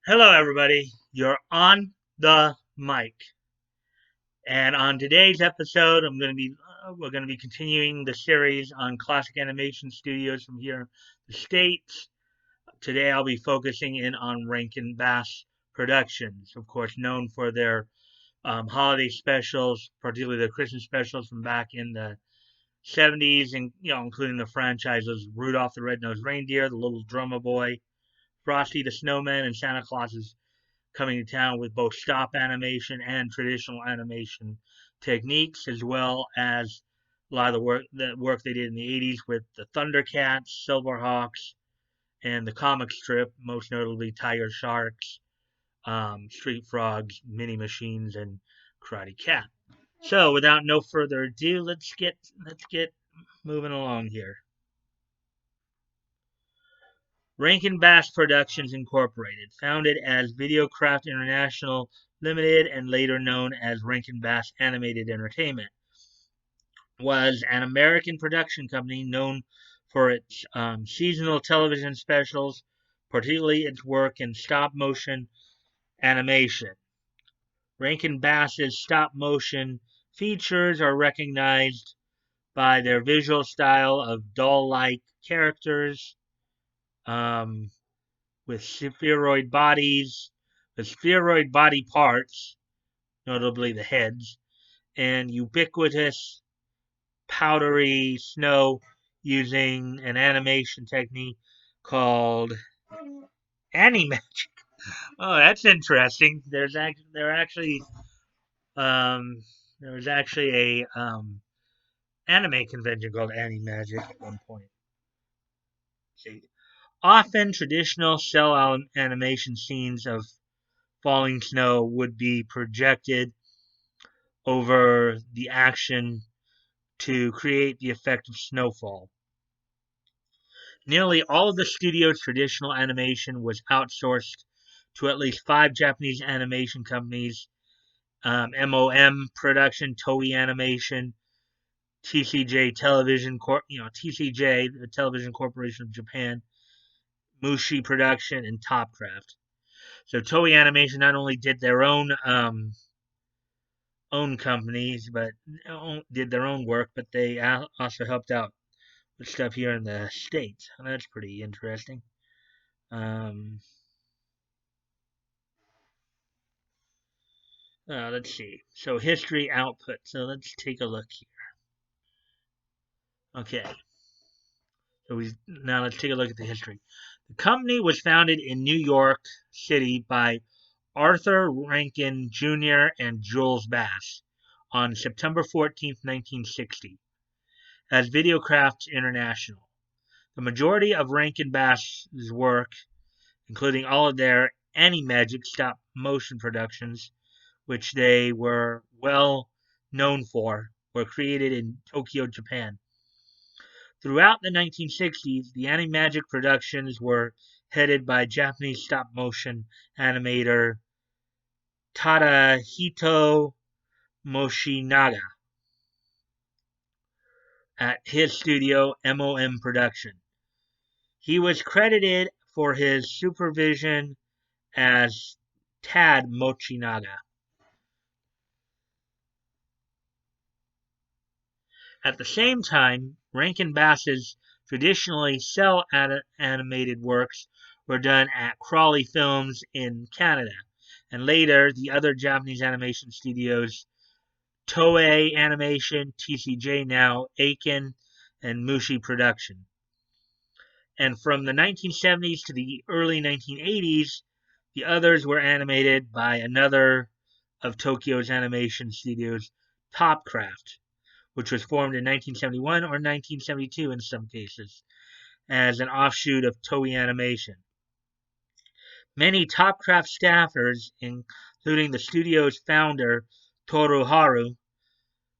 Hello, everybody. You're on the mic, and on today's episode, we're going to be continuing the series on classic animation studios from here in the states. Today, I'll be focusing in on Rankin Bass Productions, of course, known for their holiday specials, particularly the Christmas specials from back in the 70s, and including the franchises Rudolph the Red-Nosed Reindeer, the Little Drummer Boy, Frosty the Snowman, and Santa Claus coming to town with both stop animation and traditional animation techniques, as well as a lot of the work they did in the 80s with the Thundercats, Silverhawks, and the comic strip, most notably Tiger Sharks, Street Frogs, Mini Machines, and Karate Cat. So, without no further ado, let's get moving along here. Rankin Bass Productions Incorporated, founded as Videocraft International Limited and later known as Rankin Bass Animated Entertainment, was an American production company known for its seasonal television specials, particularly its work in stop motion animation. Rankin Bass's stop motion features are recognized by their visual style of doll like characters, um, with spheroid body parts, notably the heads, and ubiquitous powdery snow using an animation technique called Animagic. Oh, that's interesting. Um, there was actually a anime convention called Animagic at one point. See, often traditional cell animation scenes of falling snow would be projected over the action to create the effect of snowfall. Nearly all of the studio's traditional animation was outsourced to at least five Japanese animation companies: MOM Production, Toei Animation, TCJ Television TCJ, the Television Corporation of Japan, Mushi Production, and Topcraft. So Toei Animation not only did their own companies, but did their own work, but they also helped out with stuff here in the States. And that's pretty interesting. Um, let's see. So history output. So let's take a look here. Okay. Now let's take a look at the history. The company was founded in New York City by Arthur Rankin Jr. and Jules Bass on September 14th, 1960, as Videocraft International. The majority of Rankin Bass's work, including all of their Animagic stop motion productions, which they were well known for, were created in Tokyo, Japan. Throughout the 1960s, the Animagic productions were headed by Japanese stop motion animator Tadahito Moshinaga at his studio MOM Production. He was credited for his supervision as Tad Mochinaga. At the same time, Rankin Bass's traditionally cell animated works were done at Crawley Films in Canada, and later the other Japanese animation studios, Toei Animation, TCJ now, Aiken, and Mushi Production. And from the 1970s to the early 1980s, the others were animated by another of Tokyo's animation studios, Topcraft, which was formed in 1971 or 1972 in some cases, as an offshoot of Toei Animation. Many Topcraft staffers, including the studio's founder, Toru Haru,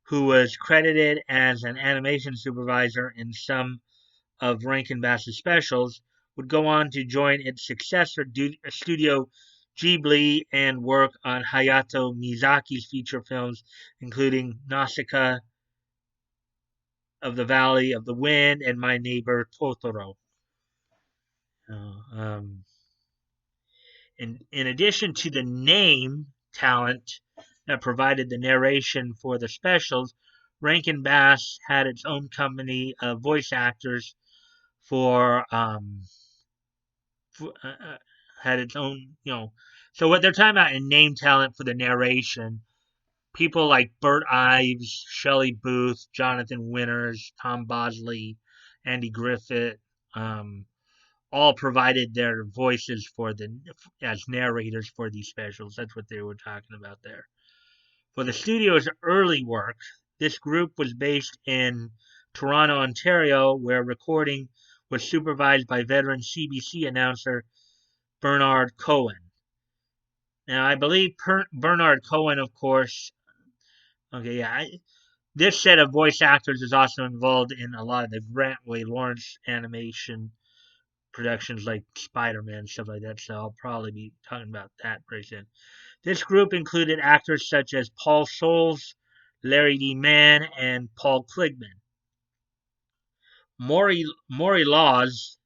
who was credited as an animation supervisor in some of Rankin Bass's specials, would go on to join its successor Studio Ghibli and work on Hayao Miyazaki's feature films, including Nausicaa of the Valley of the Wind and My Neighbor Totoro. Uh, um, In addition to the name talent that provided the narration for the specials, Rankin Bass had its own company of voice actors for, for had its own, So what they're talking about in name talent for the narration, people like Bert Ives, Shelley Booth, Jonathan Winters, Tom Bosley, Andy Griffith, um, all provided their voices for the as narrators for these specials. That's what they were talking about there. For the studio's early work, this group was based in Toronto, Ontario, where recording was supervised by veteran CBC announcer Bernard Cohen. Now, I believe Bernard Cohen, of course. Okay, yeah. This set of voice actors is also involved in a lot of the Grant Lawrence animation productions like Spider-Man and stuff like that, so I'll probably be talking about that very soon. This group included actors such as Paul Scholes, Larry D. Mann, and Paul Kligman. Maury Laws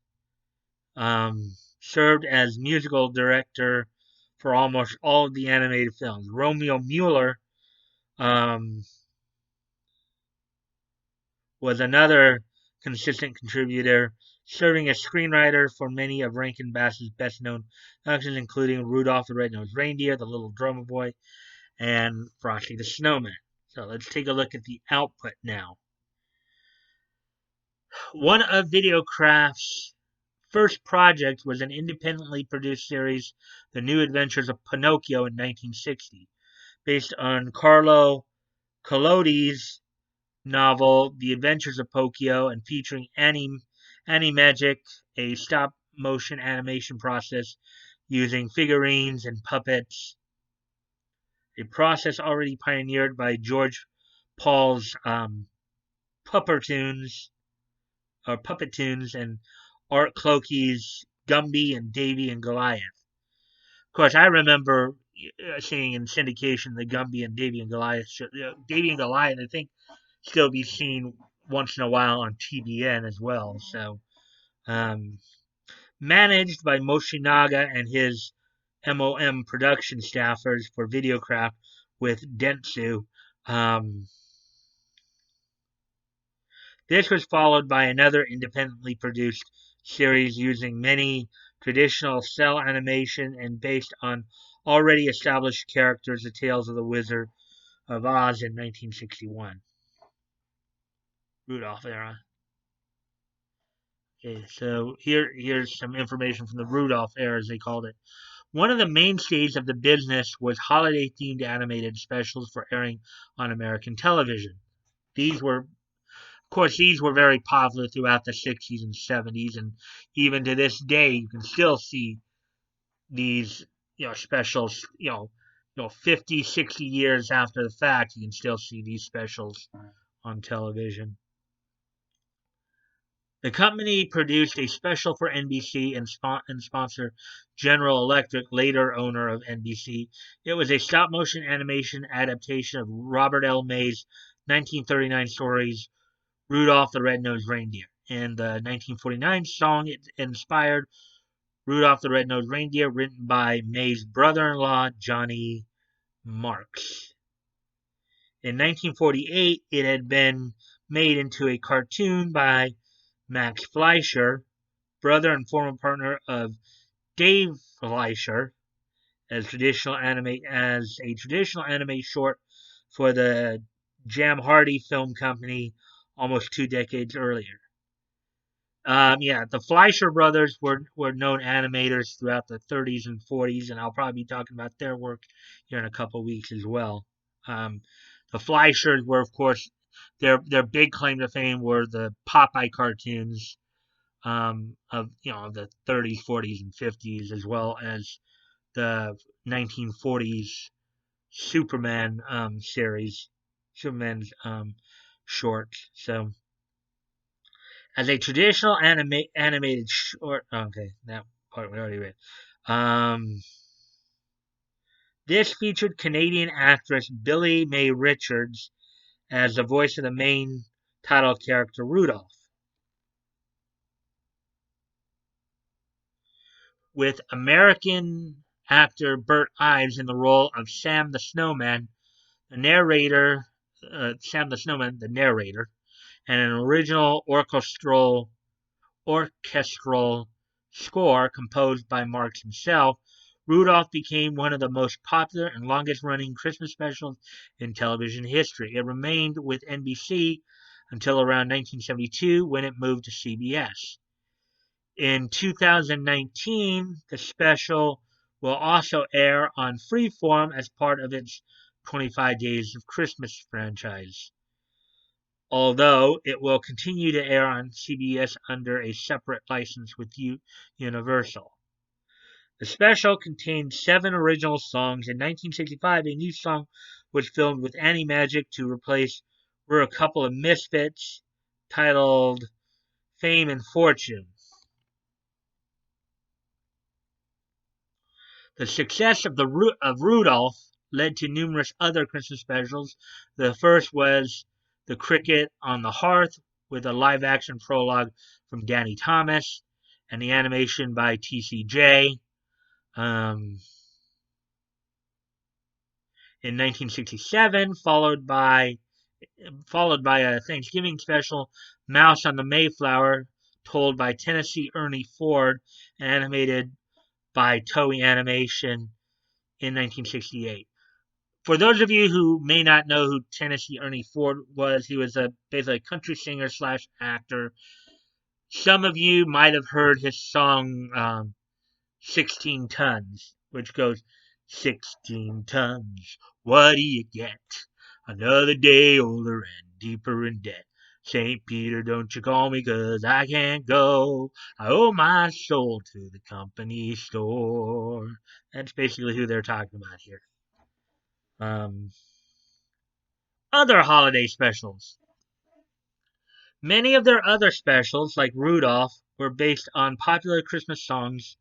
served as musical director for almost all of the animated films. Romeo Mueller um, was another consistent contributor, serving as screenwriter for many of Rankin Bass's best-known productions, including Rudolph the Red-Nosed Reindeer, The Little Drummer Boy, and Frosty the Snowman. So let's take a look at the output now. One of Videocraft's first projects was an independently produced series, The New Adventures of Pinocchio in 1960, based on Carlo Collodi's novel, The Adventures of Pinocchio, and featuring Animagic, a stop-motion animation process using figurines and puppets, a process already pioneered by George Paul's Puppetoons and Art Clokey's Gumby and Davy and Goliath. Of course, I remember seeing in syndication the Gumby and Davy and Goliath show. Davy and Goliath, I think, still be seen once in a while on TBN as well. So, managed by Moshinaga and his MOM production staffers for Videocraft with Dentsu. This was followed by another independently produced series using many traditional cell animation and based on already established characters, The Tales of the Wizard of Oz in 1961. Rudolph Era. Okay, so here's some information from the Rudolph Era, as they called it. One of the mainstays of the business was holiday-themed animated specials for airing on American television. These were very popular throughout the 60s and 70s, and even to this day, you can still see these, specials, 50, 60 years after the fact, you can still see these specials on television. The company produced a special for NBC and sponsor General Electric, later owner of NBC. It was a stop-motion animation adaptation of Robert L. May's 1939 stories Rudolph the Red-Nosed Reindeer. And the 1949 song it inspired Rudolph the Red-Nosed Reindeer, written by May's brother-in-law, Johnny Marks. In 1948, it had been made into a cartoon by Max Fleischer, brother and former partner of Dave Fleischer, as a traditional anime short for the Jam Hardy Film Company almost 2 decades earlier. The Fleischer brothers were known animators throughout the 30s and 40s, and I'll probably be talking about their work here in a couple weeks as well. The Fleischers were, of course, their big claim to fame were the Popeye cartoons of the 30s, 40s, and 50s, as well as the 1940s Superman series, Superman's shorts. So, as a traditional animated short, okay, that part we already read. This featured Canadian actress Billy May Richards as the voice of the main title character Rudolph, with American actor Burt Ives in the role of Sam the Snowman, the narrator, Sam the Snowman, the narrator, and an original orchestral score composed by Marx himself. Rudolph became one of the most popular and longest running Christmas specials in television history. It remained with NBC until around 1972 when it moved to CBS. In 2019, the special will also air on Freeform as part of its 25 Days of Christmas franchise, although it will continue to air on CBS under a separate license with Universal. The special contained 7 original songs. In 1965, a new song was filmed with Annie Magic to replace We're a Couple of Misfits, titled Fame and Fortune. The success of Rudolph led to numerous other Christmas specials. The first was The Cricket on the Hearth, with a live-action prologue from Danny Thomas and the animation by TCJ. In 1967, followed by a Thanksgiving special, Mouse on the Mayflower, told by Tennessee Ernie Ford and animated by Toei Animation in 1968. For those of you who may not know who Tennessee Ernie Ford was, he was basically a country singer / actor. Some of you might have heard his song 16 Tons, which goes, 16 tons, what do you get? Another day older and deeper in debt. St. Peter, don't you call me 'cause I can't go. I owe my soul to the company store. That's basically who they're talking about here. Other holiday specials. Many of their other specials, like Rudolph, were based on popular Christmas songs.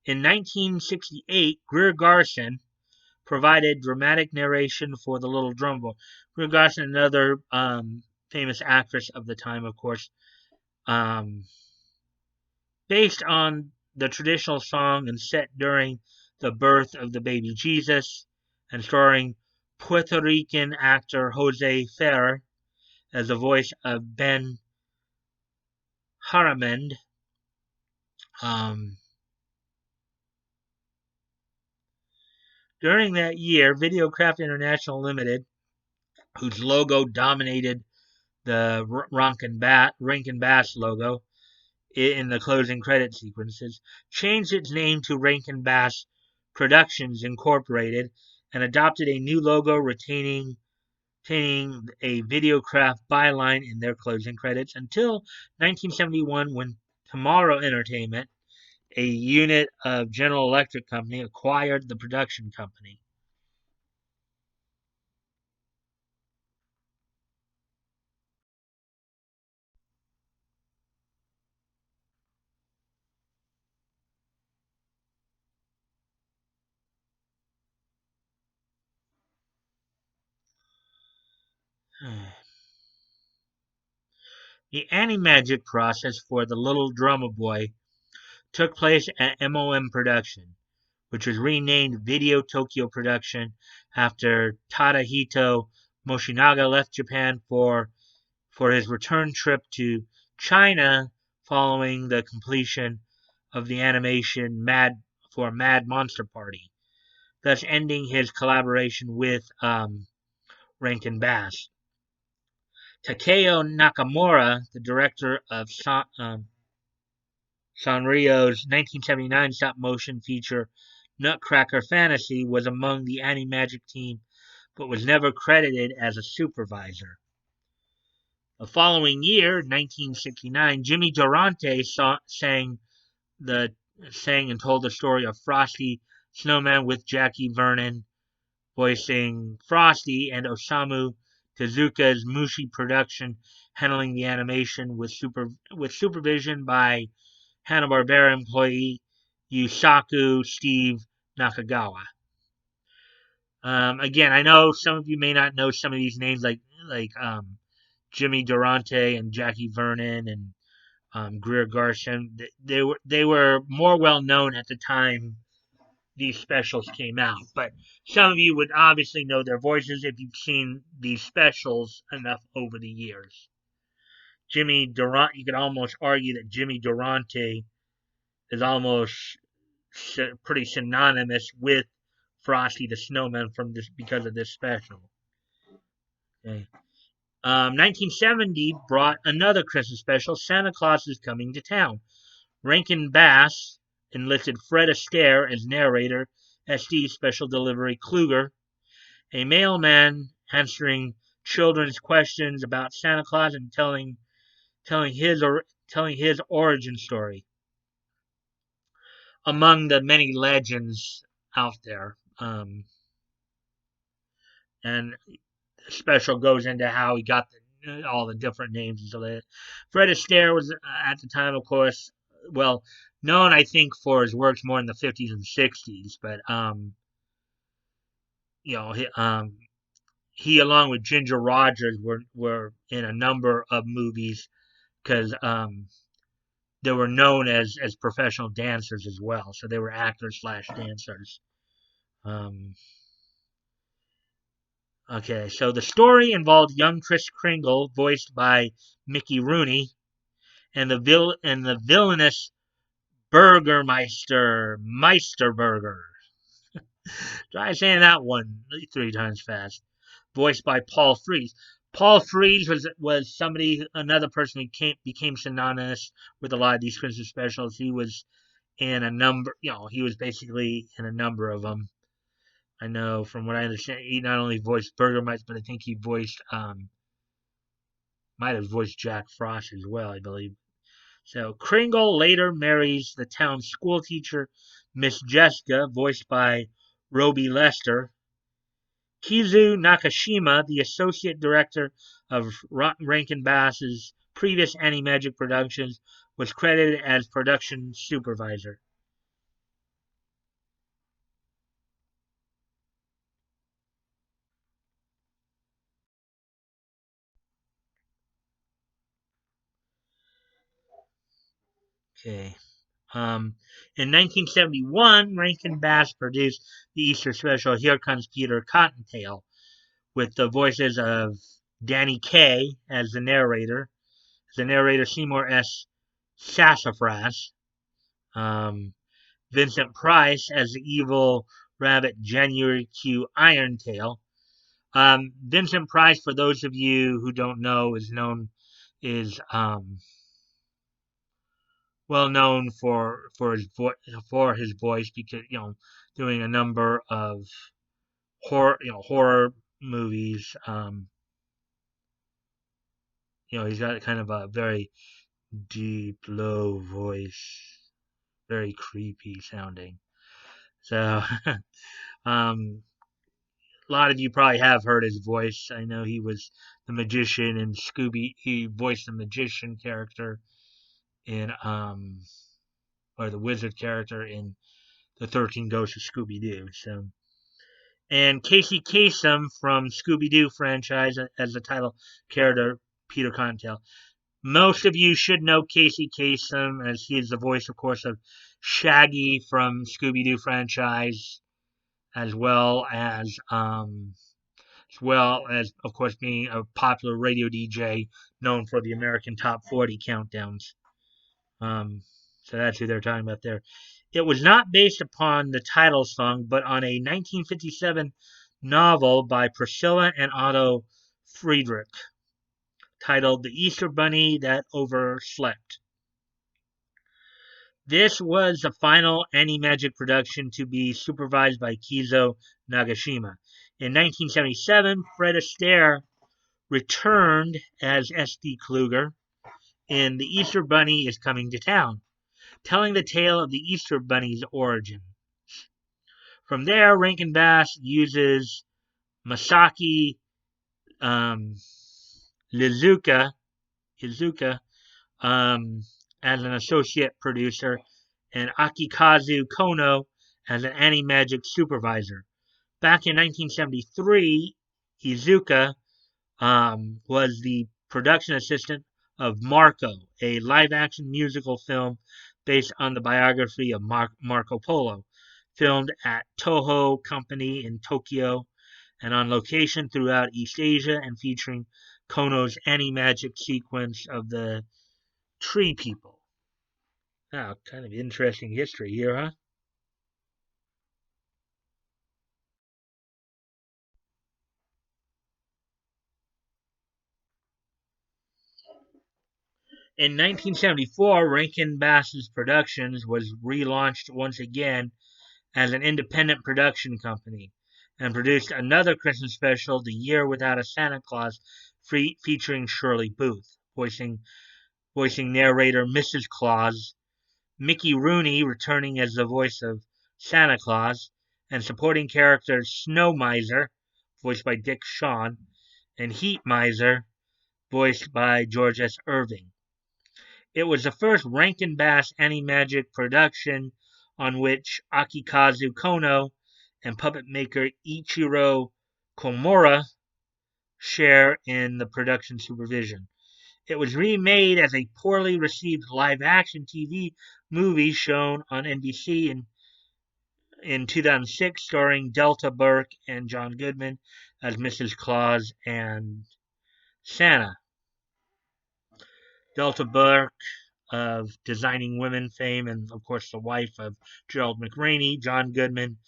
In 1968, Greer Garson provided dramatic narration for The Little Drum Boy. Greer Garson, another famous actress of the time, of course, based on the traditional song and set during the birth of the baby Jesus, and starring Puerto Rican actor Jose Ferrer as the voice of Ben Haramend. During that year, Videocraft International Limited, whose logo dominated the Rankin Bass logo in the closing credit sequences, changed its name to Rankin Bass Productions Incorporated and adopted a new logo retaining a Videocraft byline in their closing credits until 1971, when Tomorrow Entertainment, a unit of General Electric Company, acquired the production company. The Animagic process for The Little Drummer Boy took place at MOM Production, which was renamed Video Tokyo Production after Tadahito Moshinaga left Japan for his return trip to China following the completion of the animation Mad Monster Party, thus ending his collaboration with Rankin Bass. Takeo Nakamura, the director of Sanrio's 1979 stop-motion feature Nutcracker Fantasy, was among the Animagic team, but was never credited as a supervisor. The following year, 1969, Jimmy Durante sang and told the story of Frosty Snowman, with Jackie Vernon voicing Frosty and Osamu Tezuka's Mushi production handling the animation with supervision by Hanna-Barbera employee Yusaku Steve Nakagawa. Again, I know some of you may not know some of these names, like Jimmy Durante and Jackie Vernon and Greer Garson. They were more well known at the time these specials came out. But some of you would obviously know their voices if you've seen these specials enough over the years. Jimmy Durante, you could almost argue that Jimmy Durante is almost pretty synonymous with Frosty the Snowman from this because of this special. Okay. 1970 brought another Christmas special, Santa Claus is Coming to Town. Rankin Bass enlisted Fred Astaire as narrator, SD Special Delivery Kluger, a mailman answering children's questions about Santa Claus and telling his origin story. Among the many legends out there, and the special goes into how he got all the different names and so that. Fred Astaire was at the time, of course, well known, I think, for his works more in the 50s and 60s, but you know, he along with Ginger Rogers were in a number of movies because they were known as professional dancers as well, so they were actors slash dancers. Okay, so the story involved young Kris Kringle, voiced by Mickey Rooney, and the villainous Burgermeister Meisterburger. Try saying that one 3 times fast. Voiced by Paul Frees. Paul Frees was another person who became synonymous with a lot of these Christmas specials. He was in a number, he was basically in a number of them. I know from what I understand, he not only voiced Burgermeister, but I think he might have voiced Jack Frost as well, I believe. So Kringle later marries the town's schoolteacher, Miss Jessica, voiced by Roby Lester. Kizu Nakashima, the associate director of Rankin Bass's previous Animagic productions, was credited as production supervisor. Okay. In 1971, Rankin Bass produced the Easter special Here Comes Peter Cottontail, with the voices of Danny Kaye as the narrator, Seymour S. Sassafras, Vincent Price as the evil rabbit January Q Irontail. Vincent Price, for those of you who don't know, is well known for his voice because doing a number of horror movies. He's got kind of a very deep, low voice, very creepy sounding. So, a lot of you probably have heard his voice. I know he was the magician in Scooby. He voiced the magician character in or the wizard character in the 13 Ghosts of Scooby Doo. So, and Casey Kasem from Scooby Doo franchise as the title character, Peter Cottontail. Most of you should know Casey Kasem as he is the voice, of course, of Shaggy from Scooby Doo franchise, as well as of course being a popular radio DJ known for the American Top 40 countdowns. So that's who they're talking about there. It was not based upon the title song, but on a 1957 novel by Priscilla and Otto Friedrich titled The Easter Bunny That Overslept. This was the final Animagic production to be supervised by Kizo Nagashima. In 1977, Fred Astaire returned as S.D. Kluger in The Easter Bunny is Coming to Town, telling the tale of the Easter Bunny's origin. From there, Rankin Bass uses Masaki Iizuka as an associate producer and Akikazu Kono as an Animagic supervisor. Back in 1973, Iizuka was the production assistant of Marco, a live-action musical film based on the biography of Marco Polo. filmed at Toho Company in Tokyo and on location throughout East Asia and featuring Kono's Animagic sequence of the Tree People. Wow, kind of interesting history here, huh? In 1974, Rankin Bass's Productions was relaunched once again as an independent production company and produced another Christmas special, The Year Without a Santa Claus, featuring Shirley Booth, voicing narrator Mrs. Claus, Mickey Rooney returning as the voice of Santa Claus, and supporting characters Snow Miser, voiced by Dick Shawn, and Heat Miser, voiced by George S. Irving. It was the first Rankin Bass Animagic production on which Akikazu Kono and puppet maker Ichiro Komura share in the production supervision. It was remade as a poorly received live action TV movie shown on NBC in 2006, starring Delta Burke and John Goodman as Mrs. Claus and Santa. Delta Burke of Designing Women fame, and of course the wife of Gerald McRaney, John Goodman,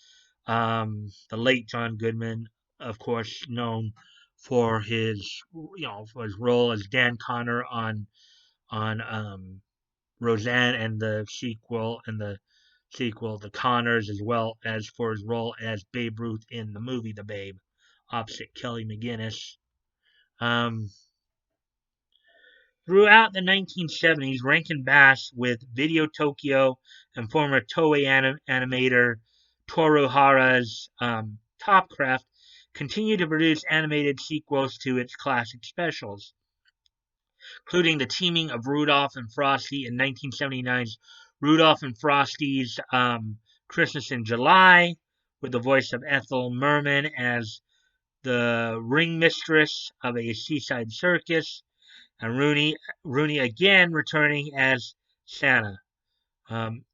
the late John Goodman, of course known for his role as Dan Connor on Roseanne and the sequel, The Connors, as well as for his role as Babe Ruth in the movie The Babe, opposite Kelly McGinnis. Um, Throughout the 1970s, Rankin Bass, with Video Tokyo and former Toei animator Toru Hara's Topcraft, continued to produce animated sequels to its classic specials, including the teaming of Rudolph and Frosty in 1979's Rudolph and Frosty's Christmas in July, with the voice of Ethel Merman as the ring mistress of a seaside circus, and Rooney again returning as Santa. Um,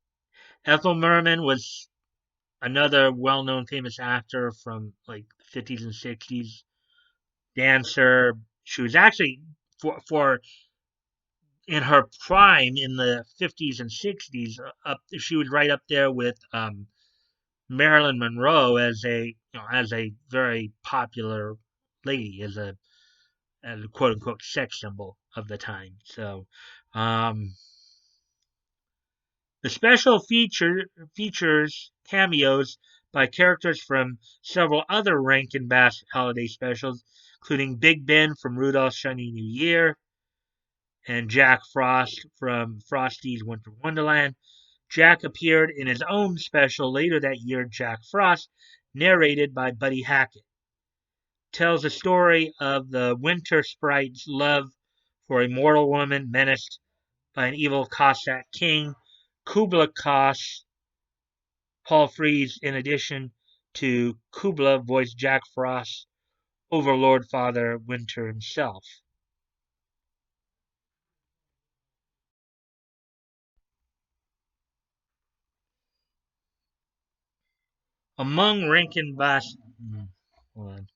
Ethel Merman was another well-known famous actor from like the 50s and 60s, dancer. She was actually for in her prime in the 50s and 60s. She was right up there with Marilyn Monroe as a very popular lady, as a quote unquote sex symbol of the time. So um, the special features cameos by characters from several other Rankin Bass holiday specials, including Big Ben from Rudolph's Shiny New Year and Jack Frost from Frosty's Winter Wonderland. Jack appeared in his own special later that year, Jack Frost, narrated by Buddy Hackett. Tells the story of the winter sprite's love for a mortal woman menaced by an evil Cossack king, Kubla Khas. Paul Frees, in addition to Kubla, voiced Jack Frost's Overlord Father Winter himself. Among Rankin Bass, hold on.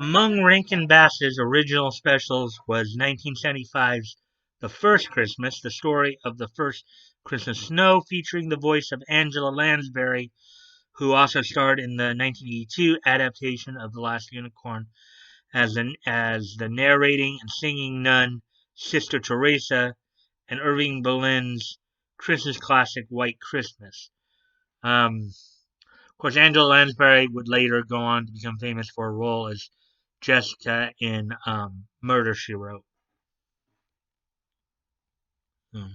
Among Rankin Bass's original specials was 1975's The First Christmas, the story of the first Christmas snow, featuring the voice of Angela Lansbury, who also starred in the 1982 adaptation of The Last Unicorn as the narrating and singing nun Sister Teresa, and Irving Berlin's Christmas classic White Christmas. Of course, Angela Lansbury would later go on to become famous for a role as Jessica in Murder, She Wrote. Hmm.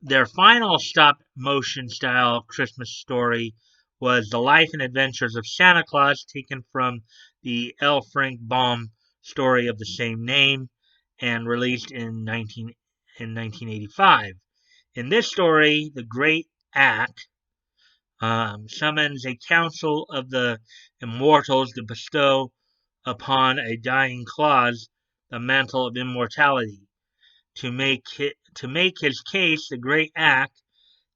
Their final stop motion style Christmas story was The Life and Adventures of Santa Claus, taken from the L. Frank Baum story of the same name and released in 1985. In this story, the Great Ack summons a council of the immortals to bestow upon a dying Claus the mantle of immortality. To make his case, the great act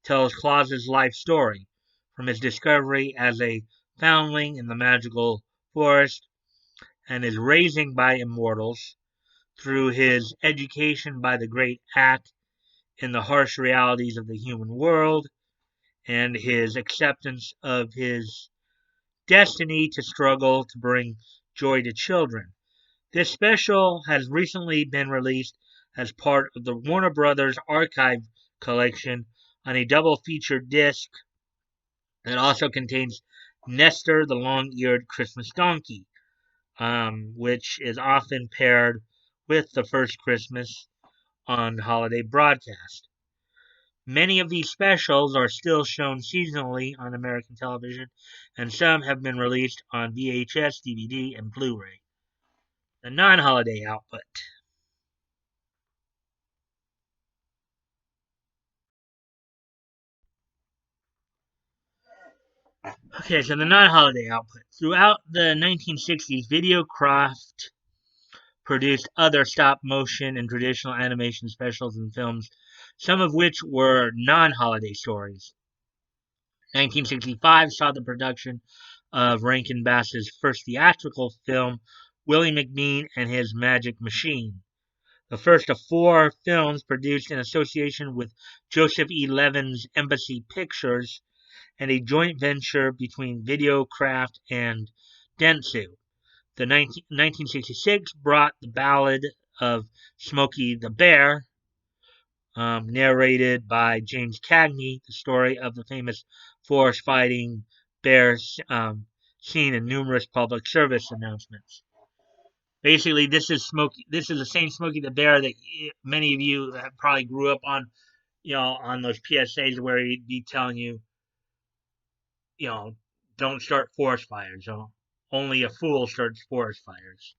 tells Claus's life story, from his discovery as a foundling in the magical forest and his raising by immortals, through his education by the great act in the harsh realities of the human world, and his acceptance of his destiny to struggle to bring joy to children. This special has recently been released as part of the Warner Brothers Archive collection on a double feature disc that also contains Nestor the Long-Eared Christmas Donkey, which is often paired with the First Christmas on holiday broadcast. Many of these specials are still shown seasonally on American television, and some have been released on VHS, DVD, and Blu-ray. The non-holiday output. Okay, so the non-holiday output. Throughout the 1960s, Videocraft produced other stop-motion and traditional animation specials and films, some of which were non-holiday stories. 1965 saw the production of Rankin Bass's first theatrical film, Willie McBean and His Magic Machine, the first of four films produced in association with Joseph E. Levin's Embassy Pictures and a joint venture between Videocraft and Dentsu. The 1966 brought the ballad of Smokey the Bear, narrated by James Cagney, the story of the famous forest fighting bear seen in numerous public service announcements. Basically, this is Smokey. This is the same Smokey the Bear that many of you have probably grew up on, on those PSAs where he'd be telling you, you know, don't start forest fires. Only a fool starts forest fires.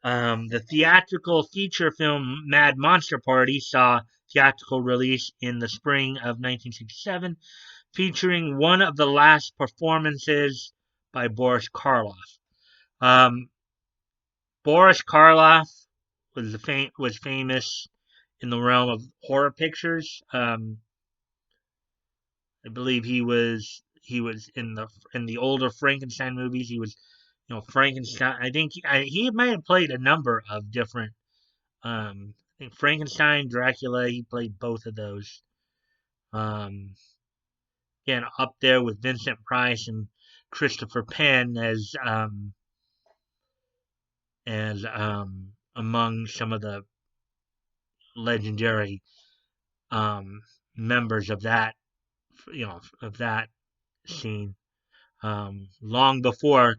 The theatrical feature film Mad Monster Party saw theatrical release in the spring of 1967, featuring one of the last performances by Boris Karloff. Um, Boris Karloff was famous in the realm of horror pictures. I believe he was in the older Frankenstein movies. He was, Frankenstein. I think he might have played a number of different. I think Frankenstein, Dracula. He played both of those. Um, Again, up there with Vincent Price and Christopher Penn as among some of the legendary members of that of that scene, long before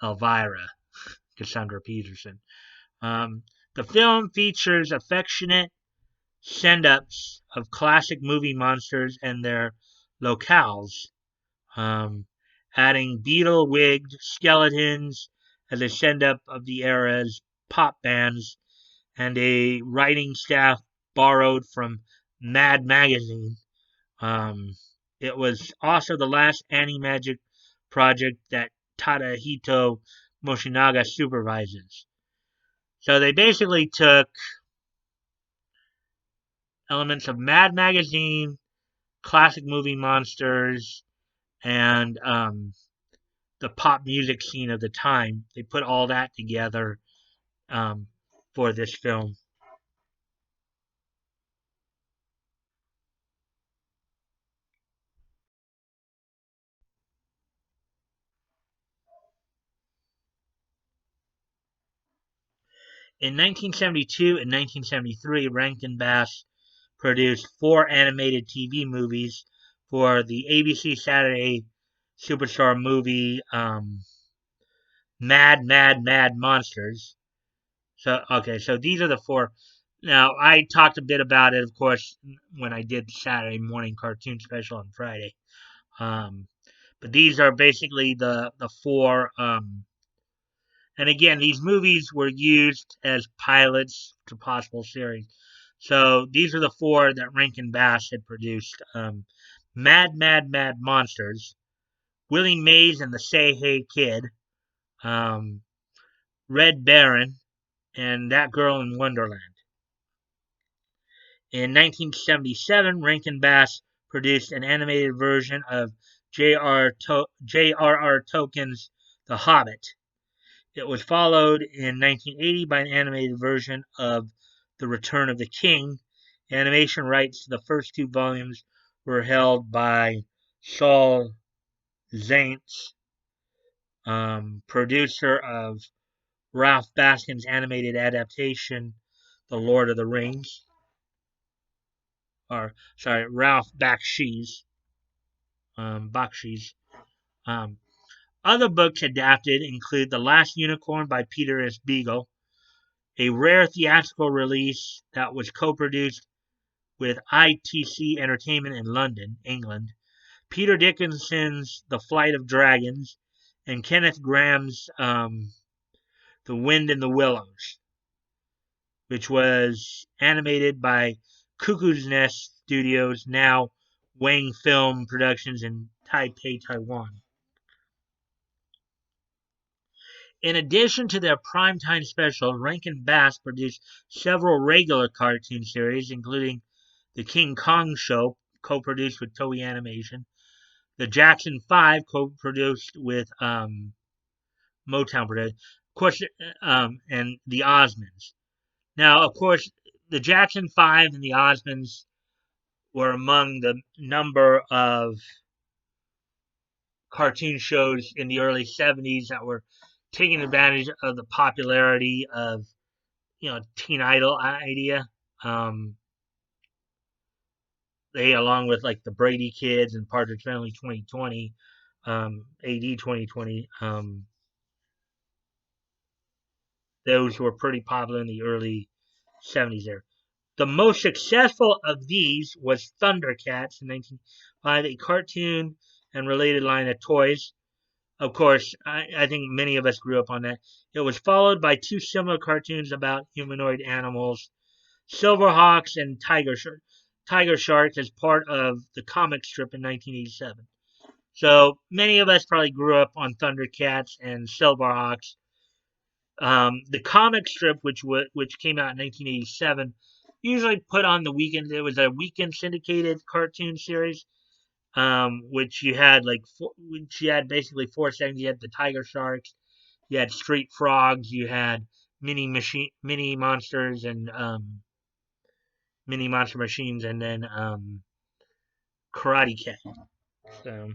Elvira, Cassandra Peterson. The film features affectionate send-ups of classic movie monsters and their locales, adding beetle-wigged skeletons as a send-up of the era's pop bands, and a writing staff borrowed from Mad Magazine. Um, it was also the last Animagic project that Tadahito Moshinaga supervises. So they basically took elements of Mad Magazine, classic movie monsters, and the pop music scene of the time. They put all that together um, for this film. In 1972 and 1973, Rankin Bass produced four animated TV movies for the ABC Saturday Superstar movie Mad, Mad, Mad Monsters. So, okay, so these are the four. Now, I talked a bit about it, of course, when I did the Saturday morning cartoon special on Friday. Um, but these are basically the four. And again, these movies were used as pilots to possible series. So these are the four that Rankin Bass had produced: Mad, Mad, Mad Monsters, Willie Mays and the Say Hey Kid, um, Red Baron, and That Girl in Wonderland. In 1977, Rankin Bass produced an animated version of J.R.R. Tolkien's The Hobbit. It was followed in 1980 by an animated version of The Return of the King. Animation rights to the first two volumes were held by Saul Zaentz, producer of Ralph Baskin's animated adaptation, The Lord of the Rings. Ralph Bakshi's. Um, Other books adapted include The Last Unicorn by Peter S. Beagle, a rare theatrical release that was co-produced with ITC Entertainment in London, England, Peter Dickinson's The Flight of Dragons, and Kenneth Grahame's The Wind in the Willows, which was animated by Cuckoo's Nest Studios, now Wang Film Productions in Taipei, Taiwan. In addition to their primetime specials, Rankin Bass produced several regular cartoon series, including The King Kong Show, co-produced with Toei Animation, The Jackson 5, co-produced with Motown Productions, of course, and The Osmonds. Now, of course, The Jackson 5 and The Osmonds were among the number of cartoon shows in the early 70s that were taking advantage of the popularity of, Teen Idol idea. They, along with like the Brady Kids and Partridge Family 2020, AD 2020, those were pretty popular in the early 70s there. The most successful of these was Thundercats in 1905, a cartoon and related line of toys. Of course, I think many of us grew up on that. It was followed by two similar cartoons about humanoid animals, Silverhawks and Tiger Sharks, as part of the comic strip in 1987. So many of us probably grew up on Thundercats and Silverhawks. The comic strip, which came out in 1987, usually put on the weekend. It was a weekend syndicated cartoon series, which you had which you had basically four segments. You had the Tiger Sharks, you had Street Frogs, you had mini monsters, and mini monster machines, and then Karate Cat. So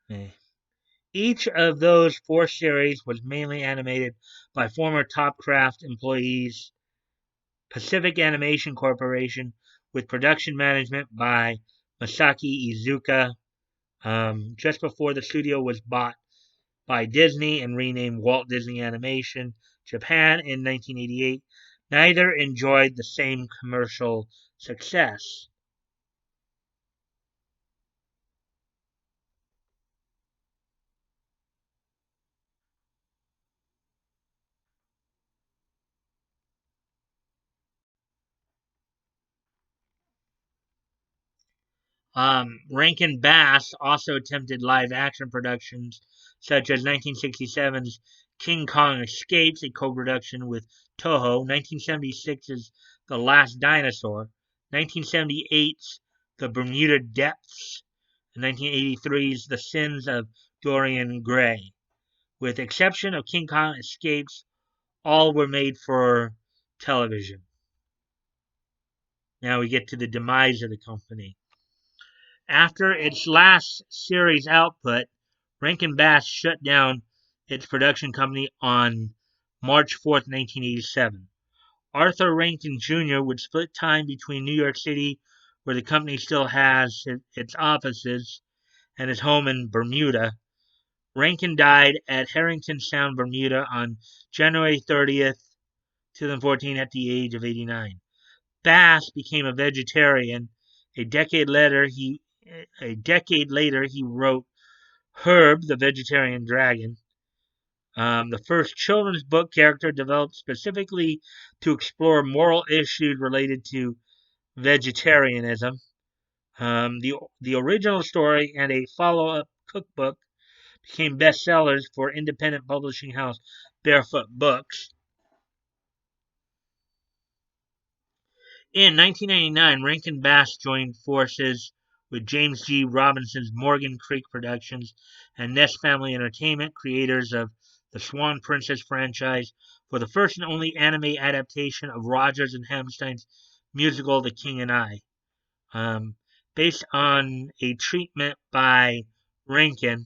eh. Each of those four series was mainly animated by former Topcraft employees, Pacific Animation Corporation, with production management by Masaki Iizuka. Just before the studio was bought by Disney and renamed Walt Disney Animation Japan in 1988, neither enjoyed the same commercial success. Rankin Bass also attempted live action productions, such as 1967's King Kong Escapes, a co production with Toho, 1976's The Last Dinosaur, 1978's The Bermuda Depths, and 1983's The Sins of Dorian Gray. With exception of King Kong Escapes, all were made for television. Now we get to the demise of the company. After its last series output, Rankin Bass shut down its production company on March 4th, 1987. Arthur Rankin Jr. would split time between New York City, where the company still has its offices, and his home in Bermuda. Rankin died at Harrington Sound, Bermuda on January 30th, 2014 at the age of 89. Bass became a vegetarian. A decade later, he wrote Herb, the Vegetarian Dragon, the first children's book character developed specifically to explore moral issues related to vegetarianism. The original story and a follow-up cookbook became bestsellers for independent publishing house Barefoot Books. In 1999, Rankin Bass joined forces with James G. Robinson's Morgan Creek Productions and Ness Family Entertainment, creators of the Swan Princess franchise, for the first and only anime adaptation of Rodgers and Hammerstein's musical The King and I. Um, Based on a treatment by Rankin,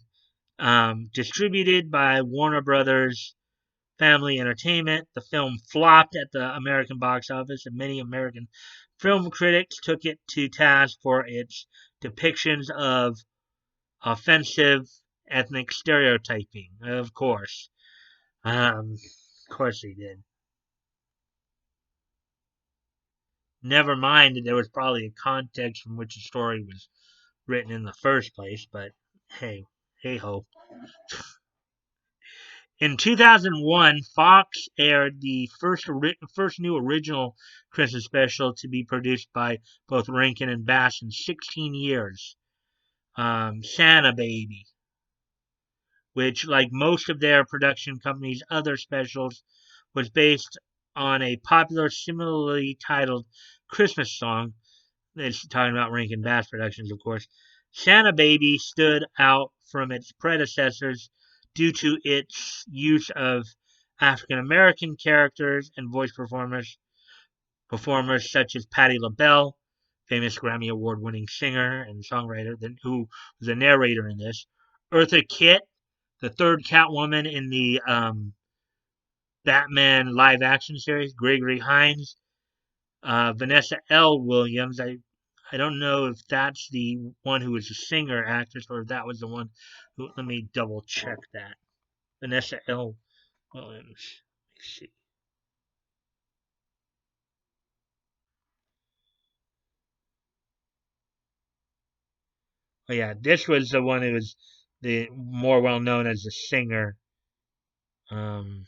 distributed by Warner Brothers Family Entertainment. The film flopped at the American box office, and many American film critics took it to task for its depictions of offensive ethnic stereotyping. Of course. Of course they did. Never mind that there was probably a context from which the story was written in the first place, but hey ho. In 2001, Fox aired the first new original Christmas special to be produced by both Rankin and Bass in 16 years, Santa Baby, which, like most of their production company's other specials, was based on a popular, similarly titled Christmas song. It's talking about Rankin Bass Productions, of course. Santa Baby stood out from its predecessors due to its use of African American characters and voice performers such as Patti LaBelle, famous Grammy Award winning singer and songwriter, who was a narrator in this. Eartha Kitt, the third Catwoman in the Batman live action series. Gregory Hines, Vanessa L. Williams. I don't know if that's the one who was a singer actress or if that was the one who. Let me double check that. Vanessa L. Williams. Let's see. Oh yeah, this was the one who was the more well known as a singer. Um,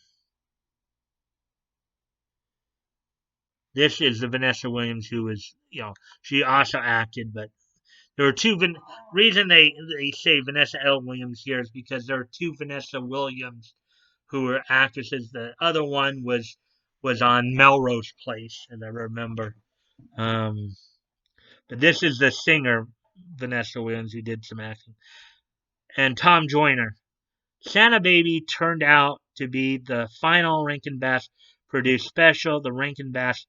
this is the Vanessa Williams who was, she also acted, but there were two. Reason they say Vanessa L. Williams here is because there are two Vanessa Williams who were actresses. The other one was on Melrose Place, as I remember. Um, but this is the singer Vanessa Williams who did some acting, and Tom Joyner. Santa Baby turned out to be the final Rankin Bass produced special. The Rankin Bass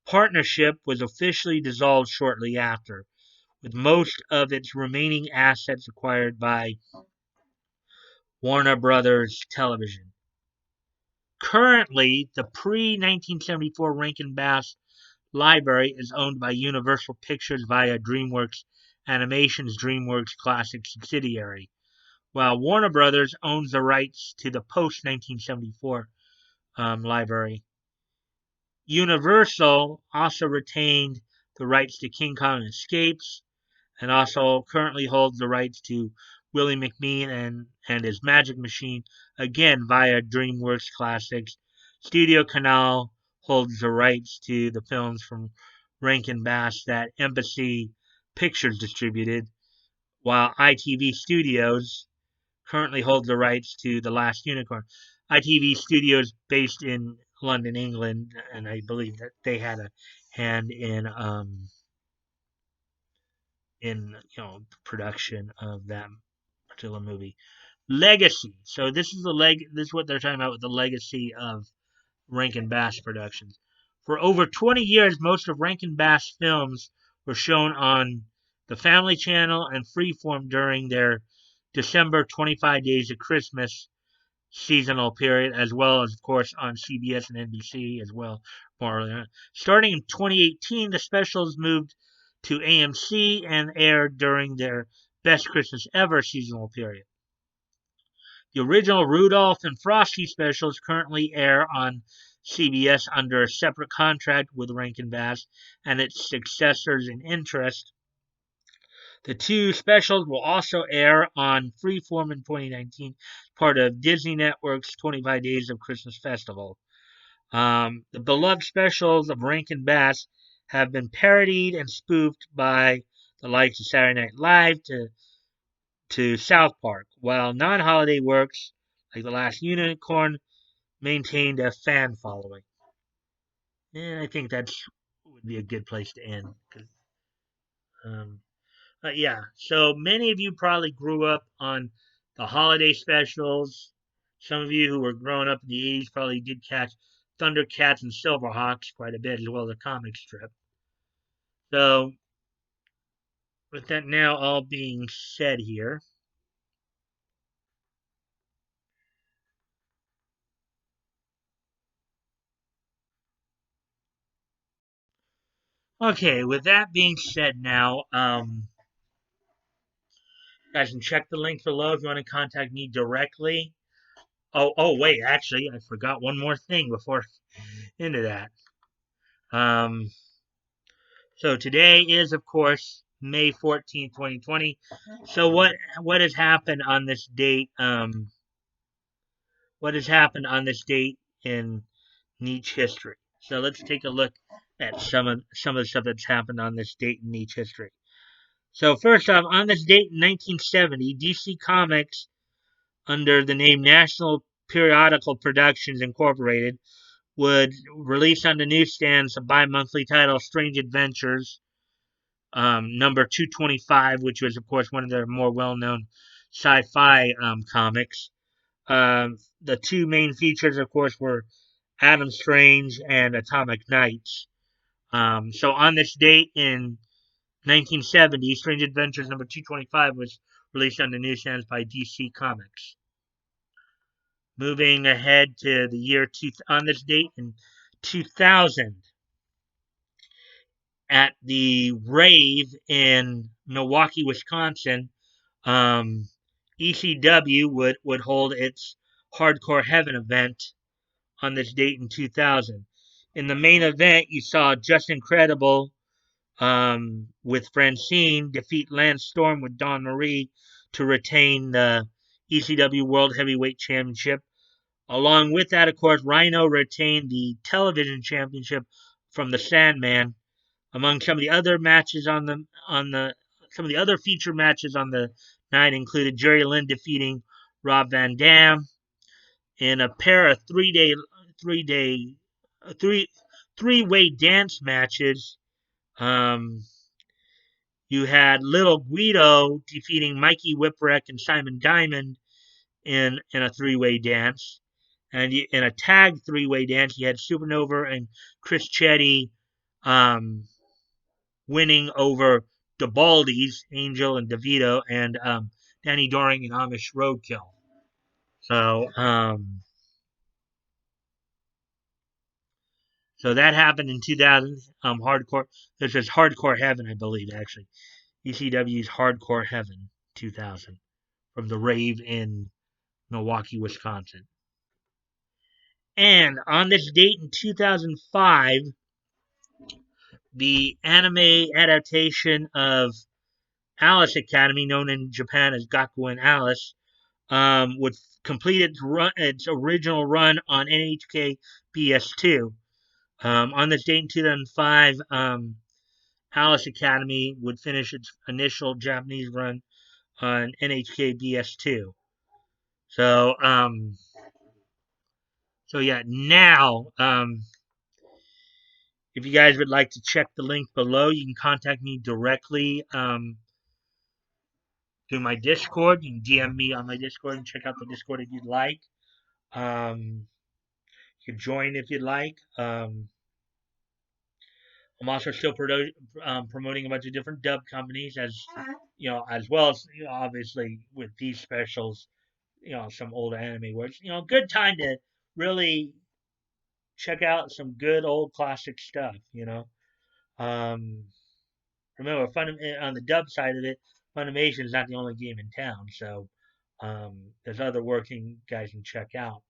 partnership was officially dissolved shortly after, with most of its remaining assets acquired by Warner Brothers Television. Currently, the pre-1974 Rankin Bass library is owned by Universal Pictures via DreamWorks Animation's DreamWorks Classic subsidiary, while Warner Brothers owns the rights to the post-1974 library. Universal also retained the rights to King Kong Escapes, and also currently holds the rights to Willie McMean and his Magic Machine, again via DreamWorks Classics. Studio Canal holds the rights to the films from Rankin Bass that Embassy Pictures distributed, while ITV Studios currently holds the rights to The Last Unicorn. ITV Studios based in London, England, and I believe that they had a hand in production of that particular movie. Legacy. So this is this is what they're talking about with the legacy of Rankin Bass Productions. For over 20 years, most of Rankin Bass films were shown on the Family Channel and Freeform during their December 25 Days of Christmas seasonal period, as well as, of course, on CBS and NBC as well. More earlier. Starting in 2018, the specials moved to AMC and aired during their Best Christmas Ever seasonal period. The original Rudolph and Frosty specials currently air on CBS under a separate contract with Rankin Bass and its successors in interest. The two specials will also air on Freeform in 2019, part of Disney Network's 25 Days of Christmas Festival. The beloved specials of Rankin Bass have been parodied and spoofed by the likes of Saturday Night Live to South Park, while non-holiday works like The Last Unicorn maintained a fan following. And I think that would be a good place to end. Um, yeah, so many of you probably grew up on the holiday specials. Some of you who were growing up in the 80s probably did catch Thundercats and Silverhawks quite a bit, as well as a comic strip. So, with that now all being said here, okay, with that being said now, guys can check the link below if you want to contact me directly. Wait, actually, I forgot one more thing before into that. Um, so today is, of course, May 14th, 2020. So what has happened on this date? What has happened on this date in niche history? So let's take a look at some of the stuff that's happened on this date in niche history. So first off, on this date in 1970, DC Comics, under the name National Periodical Productions Incorporated, would release on the newsstands a bi-monthly title, Strange Adventures, number 225, which was, of course, one of their more well-known sci-fi comics. The two main features, of course, were Adam Strange and Atomic Knights. So on this date in 1970, Strange Adventures number 225 was released on the newsstands by DC Comics. Moving ahead to the year on this date in 2000, at the Rave in Milwaukee, Wisconsin, um, ECW would hold its Hardcore Heaven event on this date in 2000. In the main event, you saw Just Incredible with Francine defeat Lance Storm with Dawn Marie to retain the ECW World Heavyweight Championship. Along with that, of course, Rhino retained the television championship from the Sandman. Among some of the other matches on the some of the other feature matches on the night included Jerry Lynn defeating Rob Van Dam in a pair of three-day three three-way dance matches. Um, you had Little Guido defeating Mikey Whipwreck and Simon Diamond in a three-way dance. And in a tag three-way dance, you had Supernova and Chris Chetty winning over the Baldies, Angel and DeVito, and Danny Doring and Amish Roadkill. So, so that happened in 2000. Hardcore. This is Hardcore Heaven, I believe, actually. ECW's Hardcore Heaven 2000 from the Rave in Milwaukee, Wisconsin. And on this date in 2005, the anime adaptation of Alice Academy, known in Japan as Gaku and Alice, would complete its original run on NHK BS2. On this date in 2005, Alice Academy would finish its initial Japanese run on NHK BS2. So, so yeah, now, if you guys would like to check the link below, you can contact me directly through my Discord. You can DM me on my Discord and check out the Discord if you'd like. You can join if you'd like. I'm also still promoting a bunch of different dub companies, as well as obviously with these specials, some old anime works. Good time to really check out some good old classic stuff. Um, Remember, on the dub side of it, Funimation is not the only game in town, so there's other working guys can check out,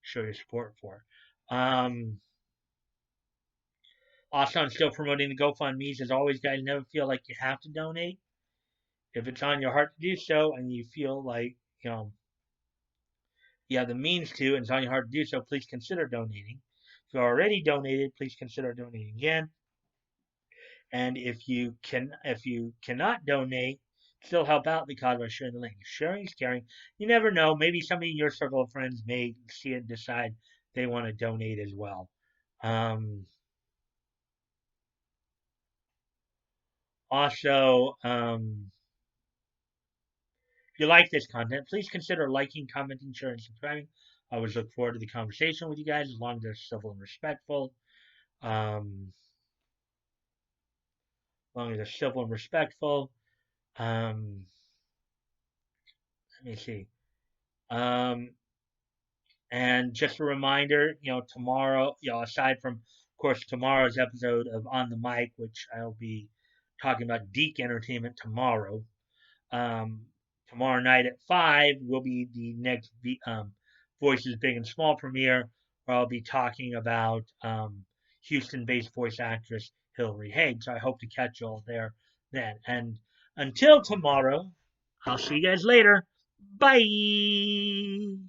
show your support for. Also, I'm still promoting the GoFundMe's. As always, guys, never feel like you have to donate. If it's on your heart to do so, and you feel like you have the means to, and it's on your heart to do so, please consider donating. If you already donated, please consider donating again. And if you cannot donate, still help out the cause by sharing the link. Sharing is caring. You never know. Maybe somebody in your circle of friends may see it and decide they want to donate as well. Um, also, if you like this content, please consider liking, commenting, sharing, and subscribing. I always look forward to the conversation with you guys as long as they're civil and respectful. As long as they're civil and respectful. Um, Let me see. Um, and just a reminder, tomorrow, aside from, of course, tomorrow's episode of On the Mic, which I'll be talking about Deke Entertainment tomorrow. Um, Tomorrow night at 5 will be the next Voices Big and Small premiere, where I'll be talking about Houston-based voice actress Hilary Haig. So I hope to catch you all there then. And until tomorrow, I'll see you guys later. Bye.